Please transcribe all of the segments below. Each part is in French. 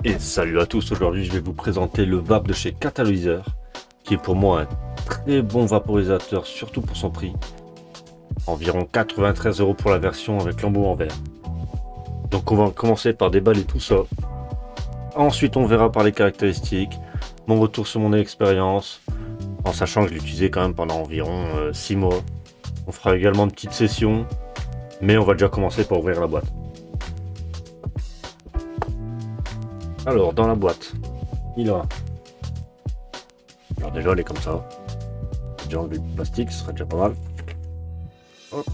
Et salut à tous, aujourd'hui je vais vous présenter le vape de chez Catalyseur, qui est pour moi un très bon vaporisateur, surtout pour son prix. Environ 93 € pour la version avec l'embout en verre. Donc on va commencer par déballer tout ça. Ensuite on verra par les caractéristiques, mon retour sur mon expérience, en sachant que je l'ai utilisé quand même pendant environ 6 mois. On fera également une petite session, mais on va déjà commencer par ouvrir la boîte. Alors dans la boîte, il a... Alors déjà elle est comme ça. J'ai déjà enlevé le plastique, ce serait déjà pas mal. Hop.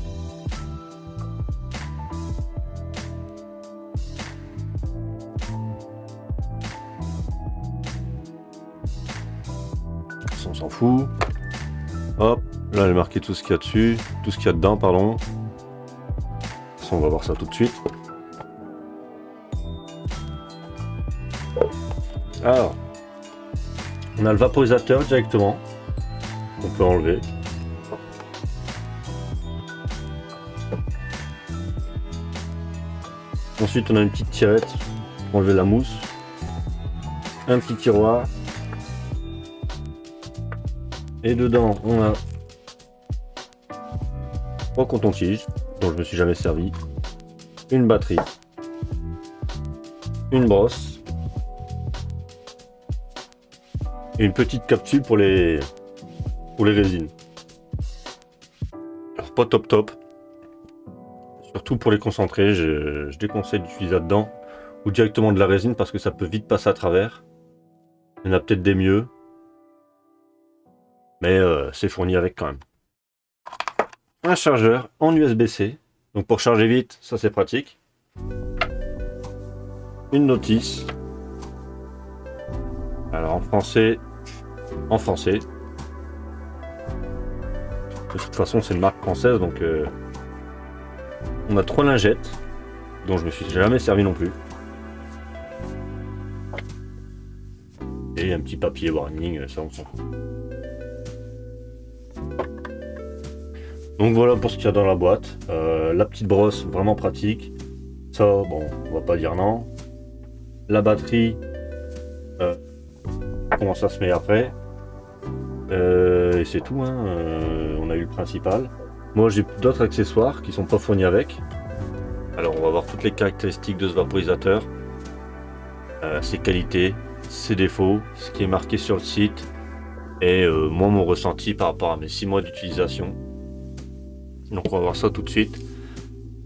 Ça, on s'en fout. Hop, là elle est marquée tout ce qu'il y a dessus, tout ce qu'il y a dedans, pardon. Ça, on va voir ça tout de suite. Alors, on a le vaporisateur directement, on peut enlever. Ensuite, on a une petite tirette pour enlever la mousse. Un petit tiroir. Et dedans, on a 3 cotons-tiges, dont je me suis jamais servi. Une batterie. Une brosse. Et une petite capsule pour les résines. Alors pas top. Surtout pour les concentrés, je déconseille d'utiliser là-dedans. Ou directement de la résine parce que ça peut vite passer à travers. Il y en a peut-être des mieux. Mais c'est fourni avec quand même. Un chargeur en USB-C. Donc pour charger vite, ça c'est pratique. Une notice. Alors en français. De toute façon c'est une marque française donc on a 3 lingettes dont je me suis jamais servi non plus. Et un petit papier warning, ça on s'en fout. Donc voilà pour ce qu'il y a dans la boîte. La petite brosse vraiment pratique. Ça bon on va pas dire non. La batterie comment ça se met après. Et c'est tout, hein. On a eu le principal. Moi j'ai d'autres accessoires qui sont pas fournis avec. Alors on va voir toutes les caractéristiques de ce vaporisateur, ses qualités, ses défauts, ce qui est marqué sur le site et moi mon ressenti par rapport à mes 6 mois d'utilisation. Donc on va voir ça tout de suite.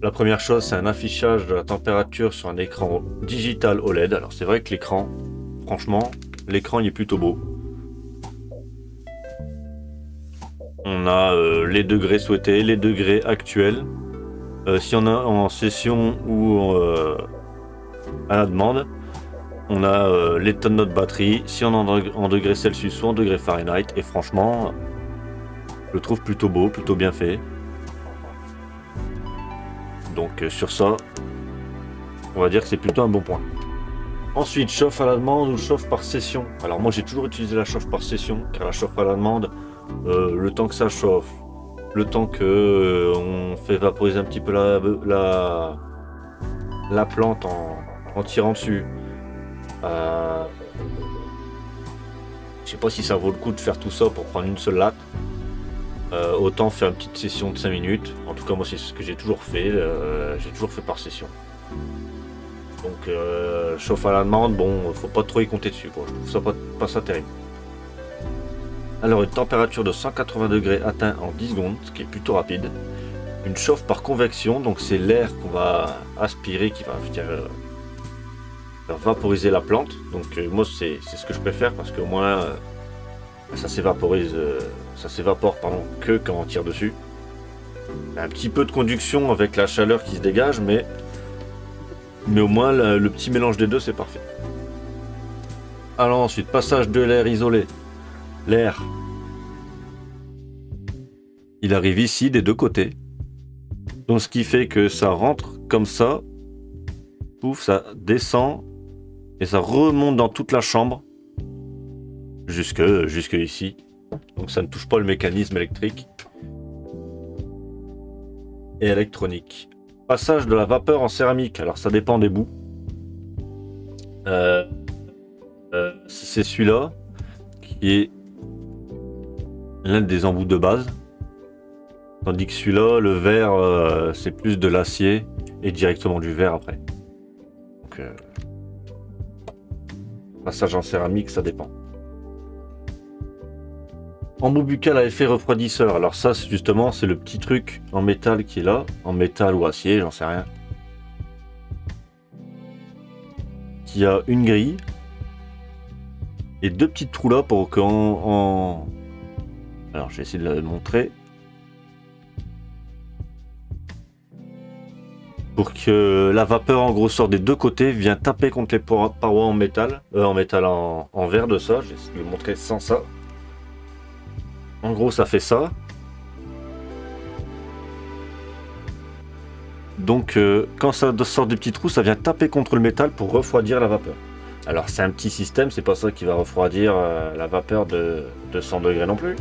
La première chose, c'est un affichage de la température sur un écran digital OLED. Alors c'est vrai que l'écran, franchement, l'écran il est plutôt beau. On a les degrés souhaités, les degrés actuels. Si on a en session ou à la demande, on a l'état de notre batterie, si on est en degrés Celsius ou en degrés Fahrenheit. Et franchement, je le trouve plutôt beau, plutôt bien fait. Donc sur ça, on va dire que c'est plutôt un bon point. Ensuite, chauffe à la demande ou chauffe par session. Alors moi j'ai toujours utilisé la chauffe par session, car la chauffe à la demande, le temps que ça chauffe, le temps que on fait vaporiser un petit peu la plante en tirant dessus. Je sais pas si ça vaut le coup de faire tout ça pour prendre une seule latte. Autant faire une petite session de 5 minutes. En tout cas moi c'est ce que j'ai toujours fait. J'ai toujours fait par session. Donc chauffe à la demande, bon faut pas trop y compter dessus quoi. Je trouve ça pas ça terrible. Alors une température de 180 degrés atteint en 10 secondes, ce qui est plutôt rapide. Une chauffe par convection, donc c'est l'air qu'on va aspirer qui va faire vaporiser la plante. Donc moi c'est ce que je préfère parce qu'au moins ça s'évaporise, ça s'évapore que quand on tire dessus. Un petit peu de conduction avec la chaleur qui se dégage, mais au moins le petit mélange des deux c'est parfait. Alors ensuite passage de l'air isolé. L'air, il arrive ici des deux côtés. Donc ce qui fait que ça rentre comme ça. Pouf, ça descend. Et ça remonte dans toute la chambre. Jusque ici. Donc ça ne touche pas le mécanisme électrique. Et électronique. Passage de la vapeur en céramique. Alors ça dépend des bouts. si c'est celui-là qui est l'un des embouts de base. Tandis que celui-là, le verre, c'est plus de l'acier et directement du verre après. Donc, passage en céramique, ça dépend. Embout buccal à effet refroidisseur. Alors ça, justement, c'est le petit truc en métal qui est là. En métal ou acier, j'en sais rien. Qui a une grille. Et deux petits trous là pour qu'en... Alors, je vais essayer de le montrer. Pour que la vapeur en gros sorte des deux côtés, vient taper contre les parois en métal, en verre de ça. Je vais essayer de le montrer sans ça. En gros, ça fait ça. Donc, quand ça sort des petits trous, ça vient taper contre le métal pour refroidir la vapeur. Alors, c'est un petit système, c'est pas ça qui va refroidir la vapeur de 100 degrés non plus.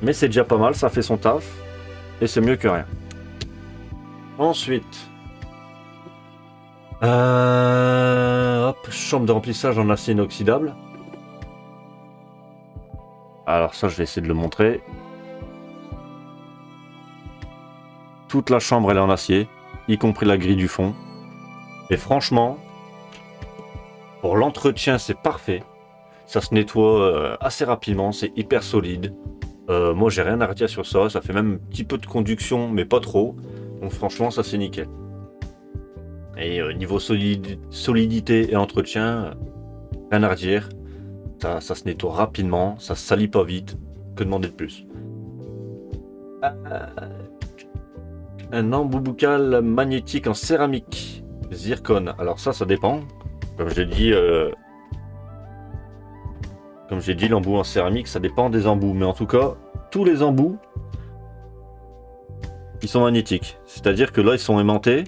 Mais c'est déjà pas mal, ça fait son taf. Et c'est mieux que rien. Ensuite, hop, chambre de remplissage en acier inoxydable. Alors ça, je vais essayer de le montrer. Toute la chambre, elle est en acier, y compris la grille du fond. Et franchement, pour l'entretien, c'est parfait. Ça se nettoie assez rapidement, c'est hyper solide. Moi, j'ai rien à redire sur ça. Ça fait même un petit peu de conduction, mais pas trop. Donc franchement, ça c'est nickel. Et niveau solidité et entretien, rien à redire. Ça se nettoie rapidement, ça se salit pas vite. Que demander de plus? Un embout buccal magnétique en céramique zircone. Alors ça dépend. Comme j'ai dit, l'embout en céramique, ça dépend des embouts. Mais en tout cas, tous les embouts, ils sont magnétiques. C'est-à-dire que là, ils sont aimantés.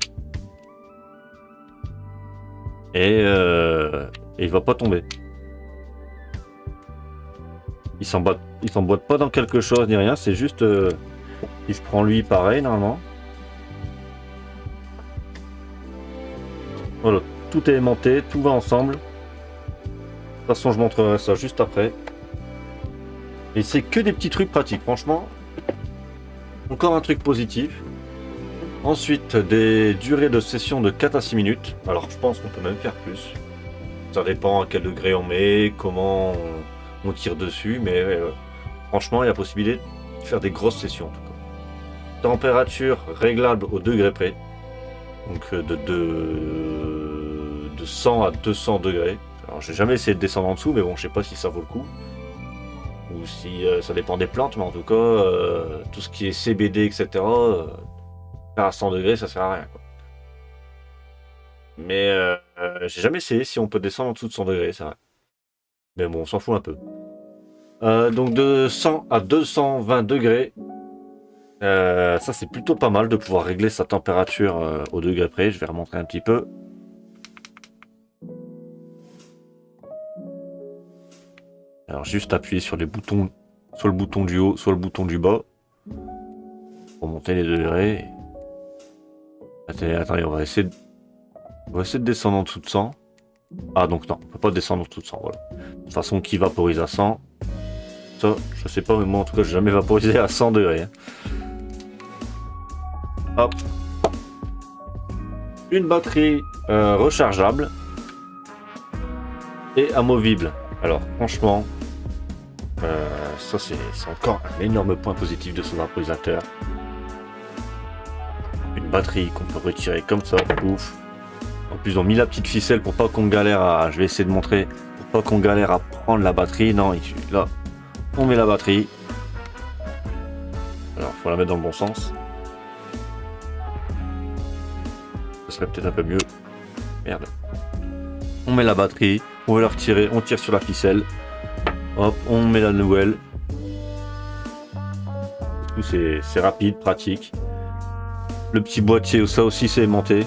Et il va pas tomber. Il s'emboîte pas dans quelque chose ni rien. C'est juste... si je prends lui, pareil, normalement. Voilà. Tout est aimanté. Tout va ensemble. De toute façon, je montrerai ça juste après. Et c'est que des petits trucs pratiques. Franchement... Encore un truc positif. Ensuite, des durées de session de 4 à 6 minutes. Alors, je pense qu'on peut même faire plus. Ça dépend à quel degré on met, comment on tire dessus. Mais franchement, il y a possibilité de faire des grosses sessions. En tout cas. Température réglable au degré près. Donc, de 100 à 200 degrés. Alors, j'ai jamais essayé de descendre en dessous, mais bon, je sais pas si ça vaut le coup. Ou si ça dépend des plantes, mais en tout cas, tout ce qui est CBD, etc., à 100 degrés, ça sert à rien, quoi. Mais j'ai jamais essayé si on peut descendre en dessous de 100 degrés, c'est vrai. Mais bon, on s'en fout un peu. Donc de 100 à 220 degrés, ça c'est plutôt pas mal de pouvoir régler sa température au degré près. Je vais remontrer un petit peu. Alors juste appuyer sur les boutons, soit le bouton du haut, soit le bouton du bas, pour monter les degrés. Attendez, on va essayer de descendre en dessous de 100. Ah donc non, on peut pas descendre en dessous de 100, voilà. De toute façon, qui vaporise à 100, ça, je sais pas, mais moi en tout cas, j'ai jamais vaporisé à 100 degrés. Hein. Hop. Une batterie rechargeable et amovible. Alors franchement, ça c'est encore un énorme point positif de ce vaporisateur. Une batterie qu'on peut retirer comme ça, pouf. En plus, ils ont mis la petite ficelle pour pas qu'on galère à... Je vais essayer de montrer. Pour pas qu'on galère à prendre la batterie. Non, là, on met la batterie. Alors, faut la mettre dans le bon sens. Ce serait peut-être un peu mieux. Merde. On met la batterie. On veut la retirer. On tire sur la ficelle. Hop, on met la nouvelle. C'est rapide, pratique. Le petit boîtier, ça aussi c'est aimanté.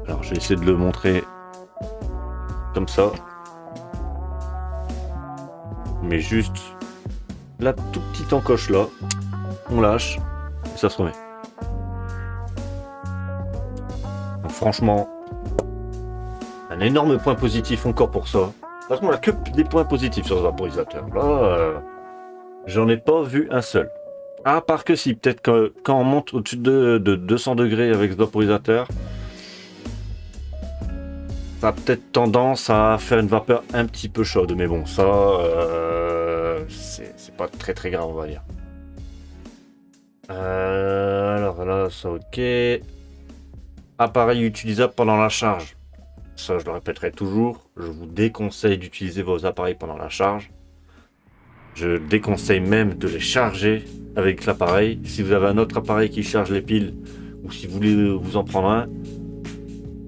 Alors je vais essayer de le montrer comme ça. Mais juste la toute petite encoche là. On lâche et ça se remet. Donc franchement, Un énorme point positif encore pour ça. Franchement, on a que des points positifs sur ce vaporisateur. Là, j'en ai pas vu un seul. À part que si, peut-être que quand on monte au-dessus de 200 degrés avec ce vaporisateur, ça a peut-être tendance à faire une vapeur un petit peu chaude. Mais bon, ça, c'est pas très très grave, on va dire. Alors là, ça ok. Appareil utilisable pendant la charge. Ça, je le répéterai toujours. Je vous déconseille d'utiliser vos appareils pendant la charge. Je déconseille même de les charger avec l'appareil. Si vous avez un autre appareil qui charge les piles ou si vous voulez vous en prendre un,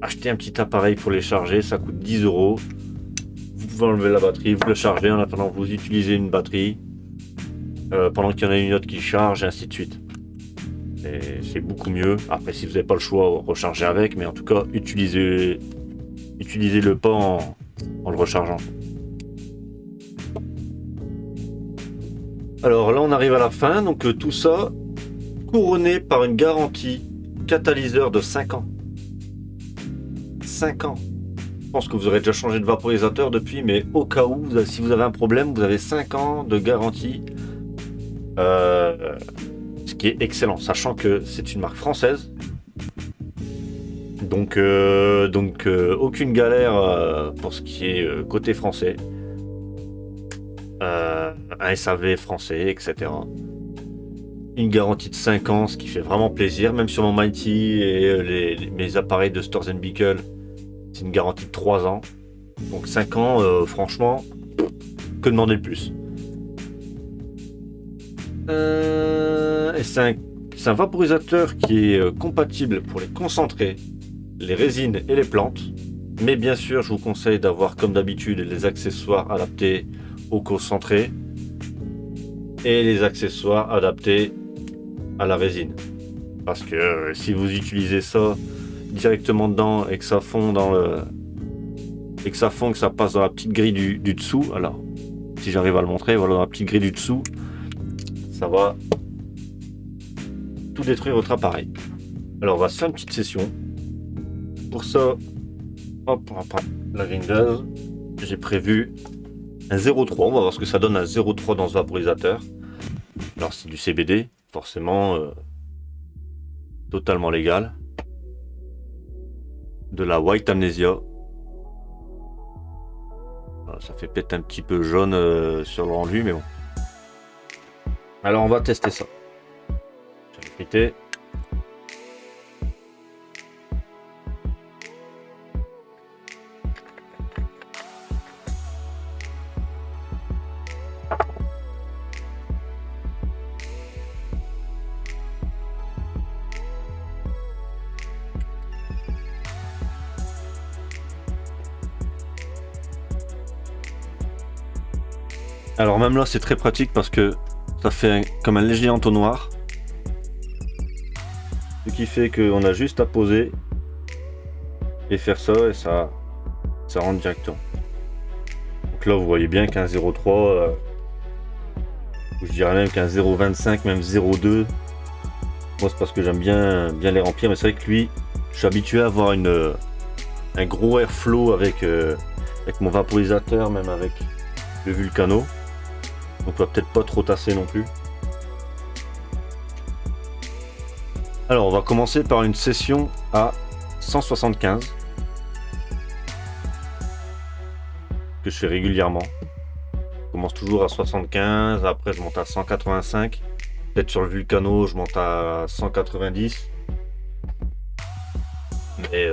achetez un petit appareil pour les charger. Ça coûte 10 €. Vous pouvez enlever la batterie, vous le chargez. En attendant, vous utilisez une batterie pendant qu'il y en a une autre qui charge et ainsi de suite. C'est beaucoup mieux. Après, si vous n'avez pas le choix, rechargez avec. Mais en tout cas, utilisez-le pas en le rechargeant. Alors là, on arrive à la fin. Donc tout ça couronné par une garantie catalyseur de 5 ans. 5 ans. Je pense que vous aurez déjà changé de vaporisateur depuis, mais au cas où, si vous avez un problème, vous avez 5 ans de garantie. Ce qui est excellent, sachant que c'est une marque française. Donc aucune galère pour ce qui est côté français. Un SAV français, etc. Une garantie de 5 ans, ce qui fait vraiment plaisir. Même sur mon Mighty et mes appareils de Storz & Bickel, c'est une garantie de 3 ans. Donc 5 ans, franchement, que demander de plus. Et c'est un vaporisateur qui est compatible pour les concentrés, les résines et les plantes. Mais bien sûr, je vous conseille d'avoir comme d'habitude les accessoires adaptés aux concentrés et les accessoires adaptés à la résine. Parce que si vous utilisez ça directement dedans et que ça fond que ça passe dans la petite grille du dessous, alors si j'arrive à le montrer, voilà, dans la petite grille du dessous, ça va tout détruire votre appareil. Alors on va se faire une petite session. Pour ça, hop, on va prendre la grindeuse. J'ai prévu un 0,3. On va voir ce que ça donne un 0,3 dans ce vaporisateur. Alors c'est du CBD, forcément totalement légal. De la White Amnesia. Alors, ça fait peut-être un petit peu jaune sur le rendu, mais bon. Alors on va tester ça. J'ai frité. Alors même là c'est très pratique parce que ça fait comme un léger entonnoir. Ce qui fait qu'on a juste à poser et faire ça et ça rentre directement. Donc là vous voyez bien qu'un 0,3, je dirais même qu'un 0,25, même 0,2. Moi c'est parce que j'aime bien les remplir, mais c'est vrai que lui, je suis habitué à avoir un gros airflow avec mon vaporisateur, même avec le Vulcano. Donc on va peut-être pas trop tasser non plus. Alors on va commencer par une session à 175 que je fais régulièrement. Je commence toujours à 75, après je monte à 185. Peut-être sur le Vulcano je monte à 190. Mais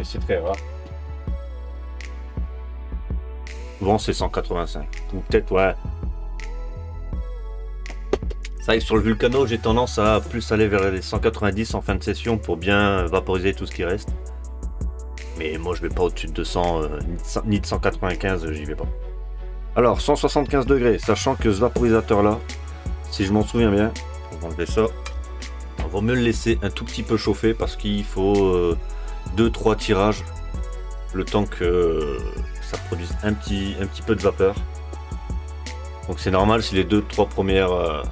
c'est très rare. Souvent c'est 185. Ou peut-être ouais. C'est vrai que sur le Vulcano, j'ai tendance à plus aller vers les 190 en fin de session pour bien vaporiser tout ce qui reste. Mais moi, je vais pas au-dessus de 200, ni de 195, j'y vais pas. Alors, 175 degrés, sachant que ce vaporisateur-là, si je m'en souviens bien, on va enlever ça. On va mieux le laisser un tout petit peu chauffer parce qu'il faut 2-3 tirages, le temps que ça produise un petit peu de vapeur. Donc c'est normal si les 2-3 premières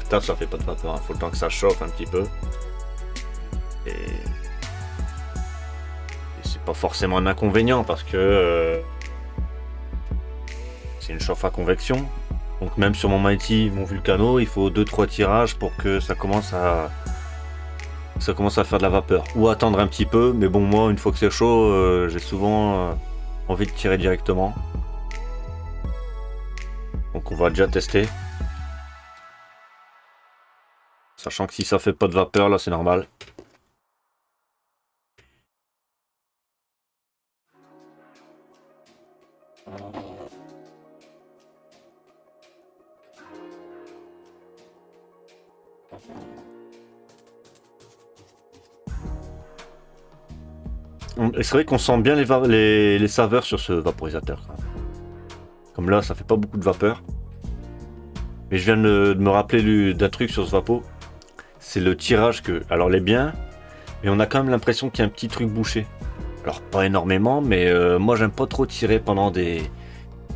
tafs ça fait pas de vapeur, il faut le temps que ça chauffe un petit peu. Et c'est pas forcément un inconvénient parce que c'est une chauffe à convection. Donc même sur mon Mighty, mon Vulcano, il faut 2-3 tirages pour que ça commence à faire de la vapeur. Ou attendre un petit peu, mais bon, moi, une fois que c'est chaud, j'ai souvent envie de tirer directement. Donc on va déjà tester. Sachant que si ça fait pas de vapeur, là, c'est normal. C'est vrai qu'on sent bien les saveurs sur ce vaporisateur. Comme là, ça fait pas beaucoup de vapeur. Mais je viens de me rappeler d'un truc sur ce vapo. C'est le tirage que... Alors, il est bien, mais on a quand même l'impression qu'il y a un petit truc bouché. Alors, pas énormément, mais moi, j'aime pas trop tirer pendant des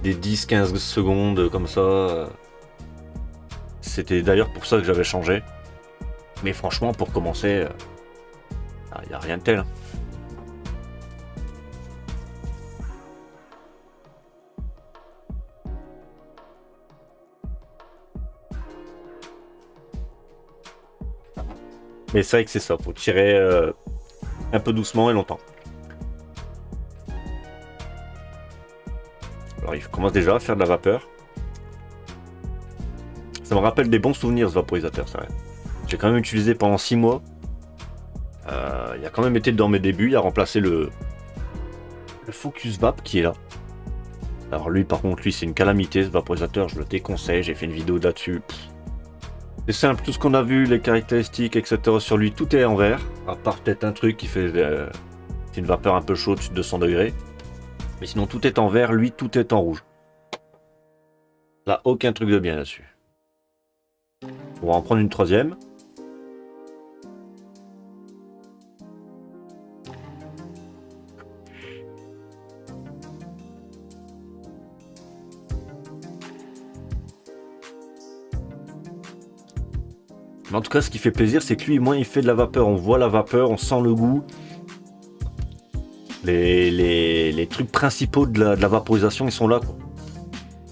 10-15 secondes comme ça. C'était d'ailleurs pour ça que j'avais changé. Mais franchement, pour commencer, il n'y a rien de tel. Mais c'est vrai que c'est ça, faut tirer un peu doucement et longtemps. Alors il commence déjà à faire de la vapeur. Ça me rappelle des bons souvenirs ce vaporisateur, c'est vrai. J'ai quand même utilisé pendant 6 mois. Il a quand même été dans mes débuts, il a remplacé le Focus Vap qui est là. Alors lui par contre, lui c'est une calamité ce vaporisateur, je le déconseille, j'ai fait une vidéo là-dessus. C'est simple, tout ce qu'on a vu, les caractéristiques, etc. sur lui, tout est en vert. À part peut-être un truc qui fait c'est une vapeur un peu chaude, de 200 degrés. Mais sinon, tout est en vert, lui, tout est en rouge. Là, aucun truc de bien là-dessus. On va en prendre une troisième. Mais en tout cas, ce qui fait plaisir, c'est que lui, moins il fait de la vapeur. On voit la vapeur, on sent le goût. Les trucs principaux de la vaporisation, ils sont là, quoi.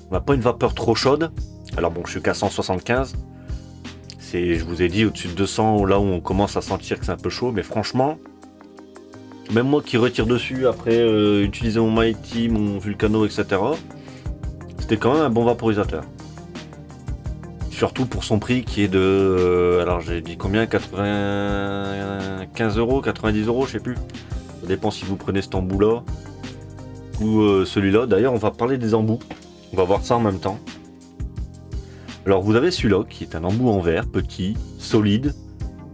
On n'a pas une vapeur trop chaude. Alors bon, je suis qu'à 175. Je vous ai dit, au-dessus de 200, là où on commence à sentir que c'est un peu chaud. Mais franchement, même moi qui retire dessus après utiliser mon Mighty, mon Vulcano, etc. C'était quand même un bon vaporisateur. Surtout pour son prix qui est de... alors j'ai dit combien, 95 €, 90 €, je sais plus. Ça dépend si vous prenez cet embout là ou celui-là. D'ailleurs on va parler des embouts. On va voir ça en même temps. Alors vous avez celui-là qui est un embout en verre, petit, solide.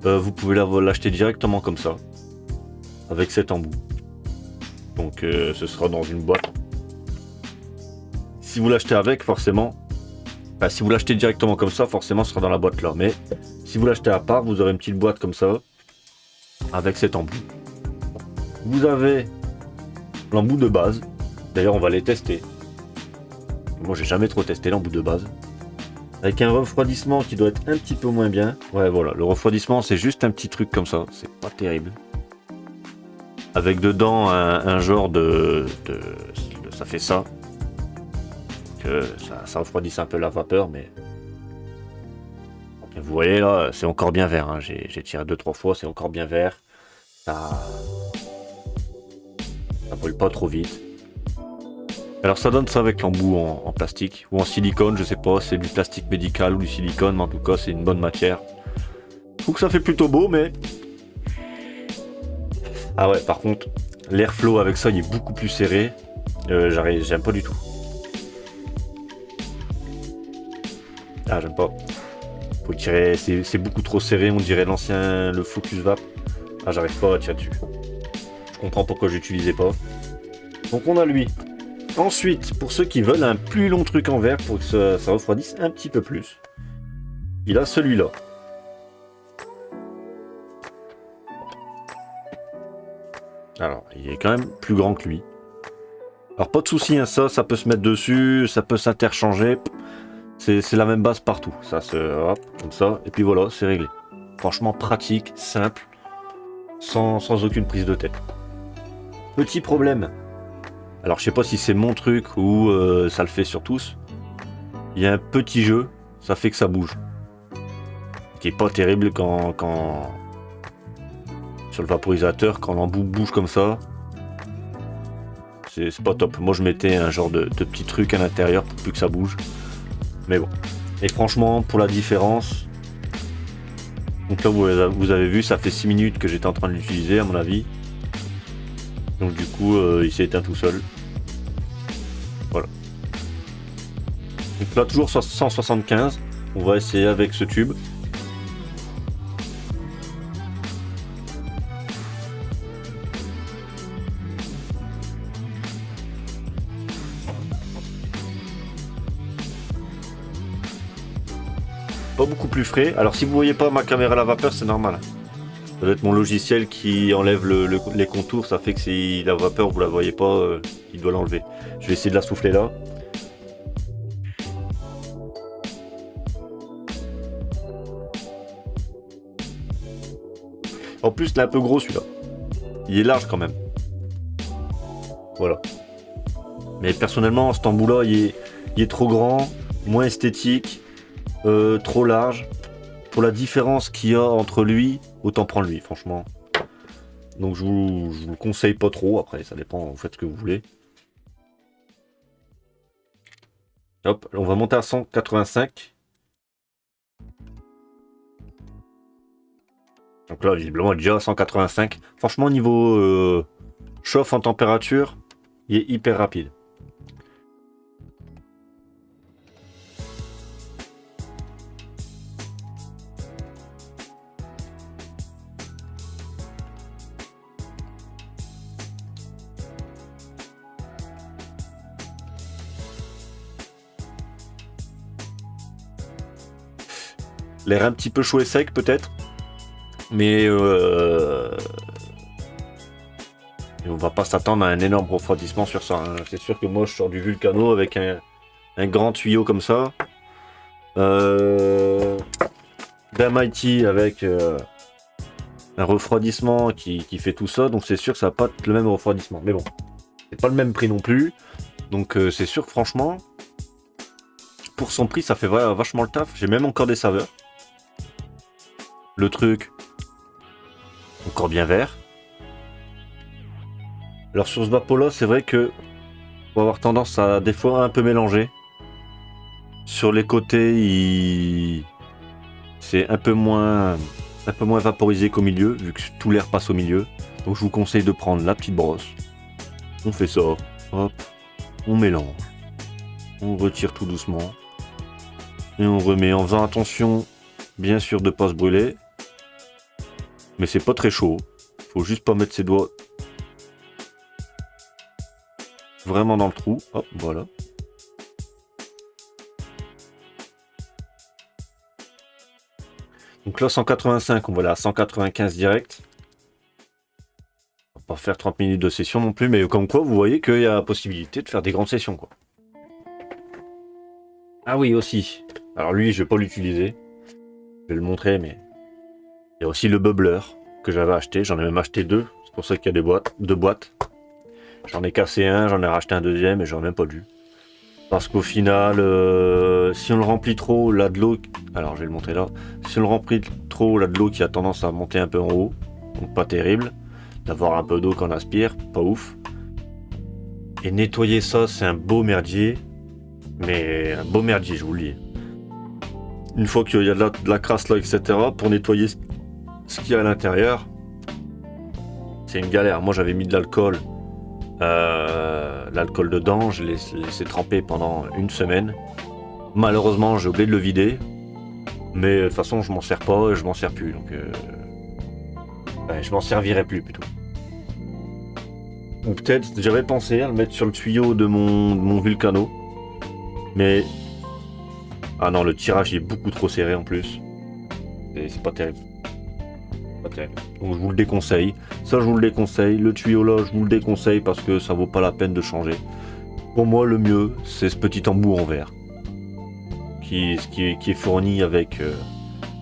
Vous pouvez l'acheter directement comme ça. Avec cet embout. Donc ce sera dans une boîte. Si vous l'achetez avec, forcément... Enfin, si vous l'achetez directement comme ça, forcément ce sera dans la boîte là. Mais si vous l'achetez à part, vous aurez une petite boîte comme ça. Avec cet embout. Vous avez l'embout de base. D'ailleurs on va les tester. Moi j'ai jamais trop testé l'embout de base. Avec un refroidissement qui doit être un petit peu moins bien. Ouais voilà, le refroidissement c'est juste un petit truc comme ça. C'est pas terrible. Avec dedans un genre de... Ça fait ça. Que ça refroidisse un peu la vapeur, mais vous voyez là, c'est encore bien vert, hein. J'ai tiré 2-3 fois, c'est encore bien vert. Ça brûle pas trop vite. Alors ça donne ça avec l'embout en plastique ou en silicone, je sais pas, c'est du plastique médical ou du silicone, mais en tout cas c'est une bonne matière. Je trouve que ça fait plutôt beau, mais ah ouais, par contre l'airflow avec ça il est beaucoup plus serré. J'aime pas du tout. Ah, j'aime pas. Faut tirer, c'est beaucoup trop serré, on dirait le Focus Vap. Ah, j'arrive pas à tirer dessus. Je comprends pourquoi j'utilisais pas. Donc on a lui. Ensuite, pour ceux qui veulent un plus long truc en verre pour que ça refroidisse un petit peu plus, il a celui-là. Alors, il est quand même plus grand que lui. Alors pas de souci, hein, ça peut se mettre dessus, ça peut s'interchanger. C'est la même base partout, ça se... hop, comme ça, et puis voilà, c'est réglé. Franchement pratique, simple, sans aucune prise de tête. Petit problème. Alors je sais pas si c'est mon truc ou ça le fait sur tous. Il y a un petit jeu, ça fait que ça bouge. Ce qui est pas terrible quand sur le vaporisateur, quand l'embout bouge comme ça. C'est pas top. Moi je mettais un genre de petit truc à l'intérieur pour plus que ça bouge. Mais bon. Et franchement, pour la différence, donc là vous avez vu, ça fait 6 minutes que j'étais en train de l'utiliser à mon avis. Donc du coup, il s'est éteint tout seul. Voilà. Donc là, toujours 175. On va essayer avec ce tube. Pas beaucoup plus frais. Alors si vous voyez pas ma caméra à la vapeur, c'est normal. Ça doit être mon logiciel qui enlève les contours, ça fait que si la vapeur vous la voyez pas, il doit l'enlever. Je vais essayer de la souffler là. En plus, il est un peu gros celui-là. Il est large quand même. Voilà. Mais personnellement, cet embout-là, il est trop grand, moins esthétique, trop large. Pour la différence qu'il y a entre lui, autant prendre lui, franchement. Donc je vous le conseille pas trop. Après, ça dépend, vous faites ce que vous voulez. Hop, on va monter à 185. Donc là, visiblement, déjà à 185. Franchement, niveau chauffe en température, il est hyper rapide. L'air un petit peu chaud et sec peut-être. Mais on va pas s'attendre à un énorme refroidissement sur ça. Hein. C'est sûr que moi je sors du Vulcano avec un grand tuyau comme ça. D'un Mighty avec un refroidissement qui fait tout ça. Donc c'est sûr que ça va pas être le même refroidissement. Mais bon, c'est pas le même prix non plus. Donc c'est sûr que franchement, pour son prix, ça fait vachement le taf. J'ai même encore des saveurs. Le truc, encore bien vert. Alors sur ce vapo-là, c'est vrai que on va avoir tendance à des fois un peu mélanger. Sur les côtés, c'est un peu moins vaporisé qu'au milieu, vu que tout l'air passe au milieu. Donc je vous conseille de prendre la petite brosse. On fait ça, hop, on mélange, on retire tout doucement et on remet en faisant attention, bien sûr, de ne pas se brûler. Mais c'est pas très chaud. Faut juste pas mettre ses doigts vraiment dans le trou. Hop, voilà. Donc là, 185, on va aller à 195 direct. On va pas faire 30 minutes de session non plus, mais comme quoi, vous voyez qu'il y a la possibilité de faire des grandes sessions, quoi. Ah oui, aussi. Alors lui, je vais pas l'utiliser. Je vais le montrer, mais... Il y a aussi le bubbler que j'avais acheté. J'en ai même acheté 2. C'est pour ça qu'il y a deux boîtes. J'en ai cassé un, j'en ai racheté un deuxième et j'en ai même pas dû. Parce qu'au final, si on le remplit trop, là de l'eau... Alors je vais le montrer là. Si on le remplit trop, là de l'eau qui a tendance à monter un peu en haut. Donc pas terrible. D'avoir un peu d'eau qu'on aspire, pas ouf. Et nettoyer ça, c'est un beau merdier. Mais un beau merdier, je vous le dis. Une fois qu'il y a de la crasse là, etc. Pour nettoyer ce qu'il y a à l'intérieur, c'est une galère. Moi j'avais mis de l'alcool dedans, je l'ai laissé tremper pendant une semaine. Malheureusement j'ai oublié de le vider, mais de toute façon je m'en sers pas et je m'en sers plus, donc je m'en servirai plus plutôt. Ou peut-être j'avais pensé à le mettre sur le tuyau de mon Vulcano, mais ah non, le tirage est beaucoup trop serré en plus. Et c'est pas terrible. Pas terrible. Donc je vous le déconseille. Ça je vous le déconseille. Le tuyau là je vous le déconseille parce que ça vaut pas la peine de changer. Pour moi le mieux c'est ce petit embout en verre. Qui est fourni avec...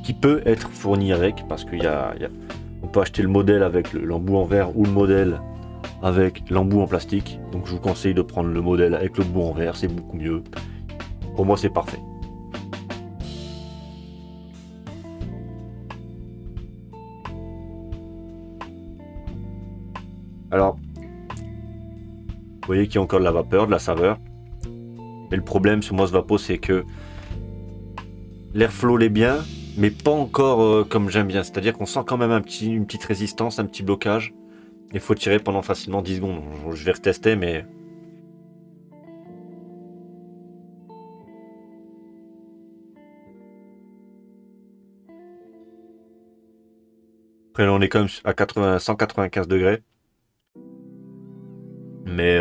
qui peut être fourni avec parce qu'il y a... On peut acheter le modèle avec l'embout en verre ou le modèle avec l'embout en plastique. Donc je vous conseille de prendre le modèle avec le bout en verre, c'est beaucoup mieux. Pour moi c'est parfait. Alors, vous voyez qu'il y a encore de la vapeur, de la saveur. Mais le problème sur Moss Vapo, c'est que l'airflow l'est bien, mais pas encore comme j'aime bien. C'est-à-dire qu'on sent quand même une petite résistance, un petit blocage. Il faut tirer pendant facilement 10 secondes. Je vais retester, mais... Après, là, on est quand même à 195 degrés. Mais...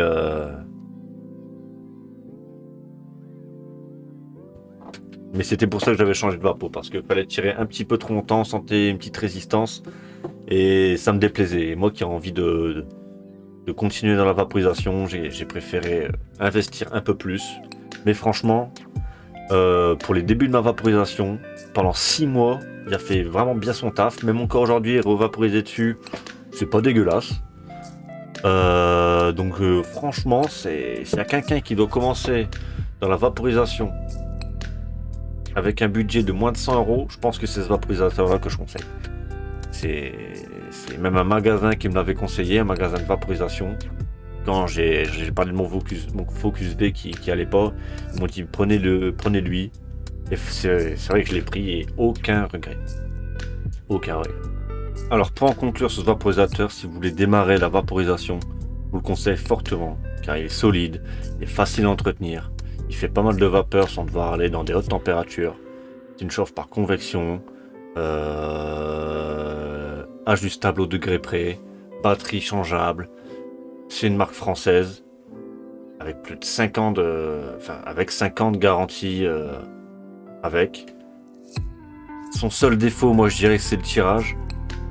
Mais c'était pour ça que j'avais changé de vapo, parce qu'il fallait tirer un petit peu trop longtemps, on sentait une petite résistance, et ça me déplaisait. Et moi qui ai envie de continuer dans la vaporisation, j'ai préféré investir un peu plus. Mais franchement, pour les débuts de ma vaporisation, pendant 6 mois, il a fait vraiment bien son taf. Même encore aujourd'hui, revaporiser dessus, c'est pas dégueulasse. Donc franchement, s'il y a quelqu'un qui doit commencer dans la vaporisation avec un budget de moins de 100 €, je pense que c'est ce vaporisateur-là que je conseille. C'est même un magasin qui me l'avait conseillé, un magasin de vaporisation. Quand j'ai parlé de mon Focus V qui allait pas, ils m'ont dit prenez-lui. Et c'est vrai que je l'ai pris et aucun regret. Aucun regret. Alors pour en conclure sur ce vaporisateur, si vous voulez démarrer la vaporisation, je vous le conseille fortement, car il est solide, il est facile à entretenir. Il fait pas mal de vapeur sans devoir aller dans des hautes températures. C'est une chauffe par convection, ajustable au degré près, batterie changeable. C'est une marque française avec plus de 5 ans avec 5 ans de garantie avec. Son seul défaut, moi je dirais, c'est le tirage.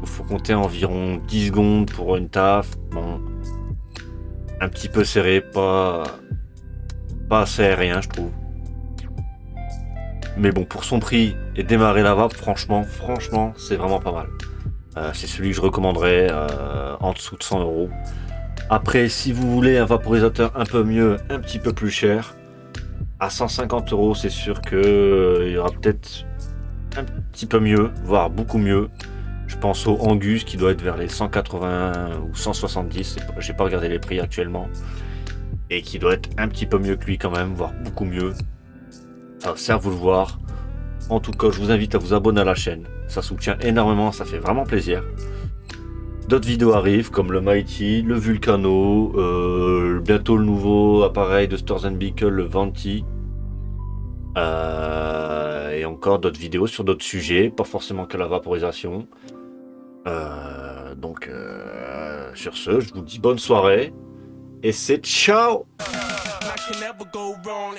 Il faut compter environ 10 secondes pour une taf. Bon, un petit peu serré, pas assez aérien, je trouve. Mais bon, pour son prix et démarrer la vape, franchement, c'est vraiment pas mal. C'est celui que je recommanderais en dessous de 100 €. Après, si vous voulez un vaporisateur un peu mieux, un petit peu plus cher, à 150 €, c'est sûr qu'il y aura peut-être un petit peu mieux, voire beaucoup mieux. Je pense au Angus qui doit être vers les 180 ou 170, j'ai pas regardé les prix actuellement. Et qui doit être un petit peu mieux que lui quand même, voire beaucoup mieux. Ça, c'est à vous le voir. En tout cas, je vous invite à vous abonner à la chaîne. Ça soutient énormément, ça fait vraiment plaisir. D'autres vidéos arrivent comme le Mighty, le Vulcano, bientôt le nouveau appareil de Storz & Bickel, le Venti. Et encore d'autres vidéos sur d'autres sujets, pas forcément que la vaporisation. Donc sur ce, je vous dis bonne soirée. Et c'est ciao! I can never go wrong.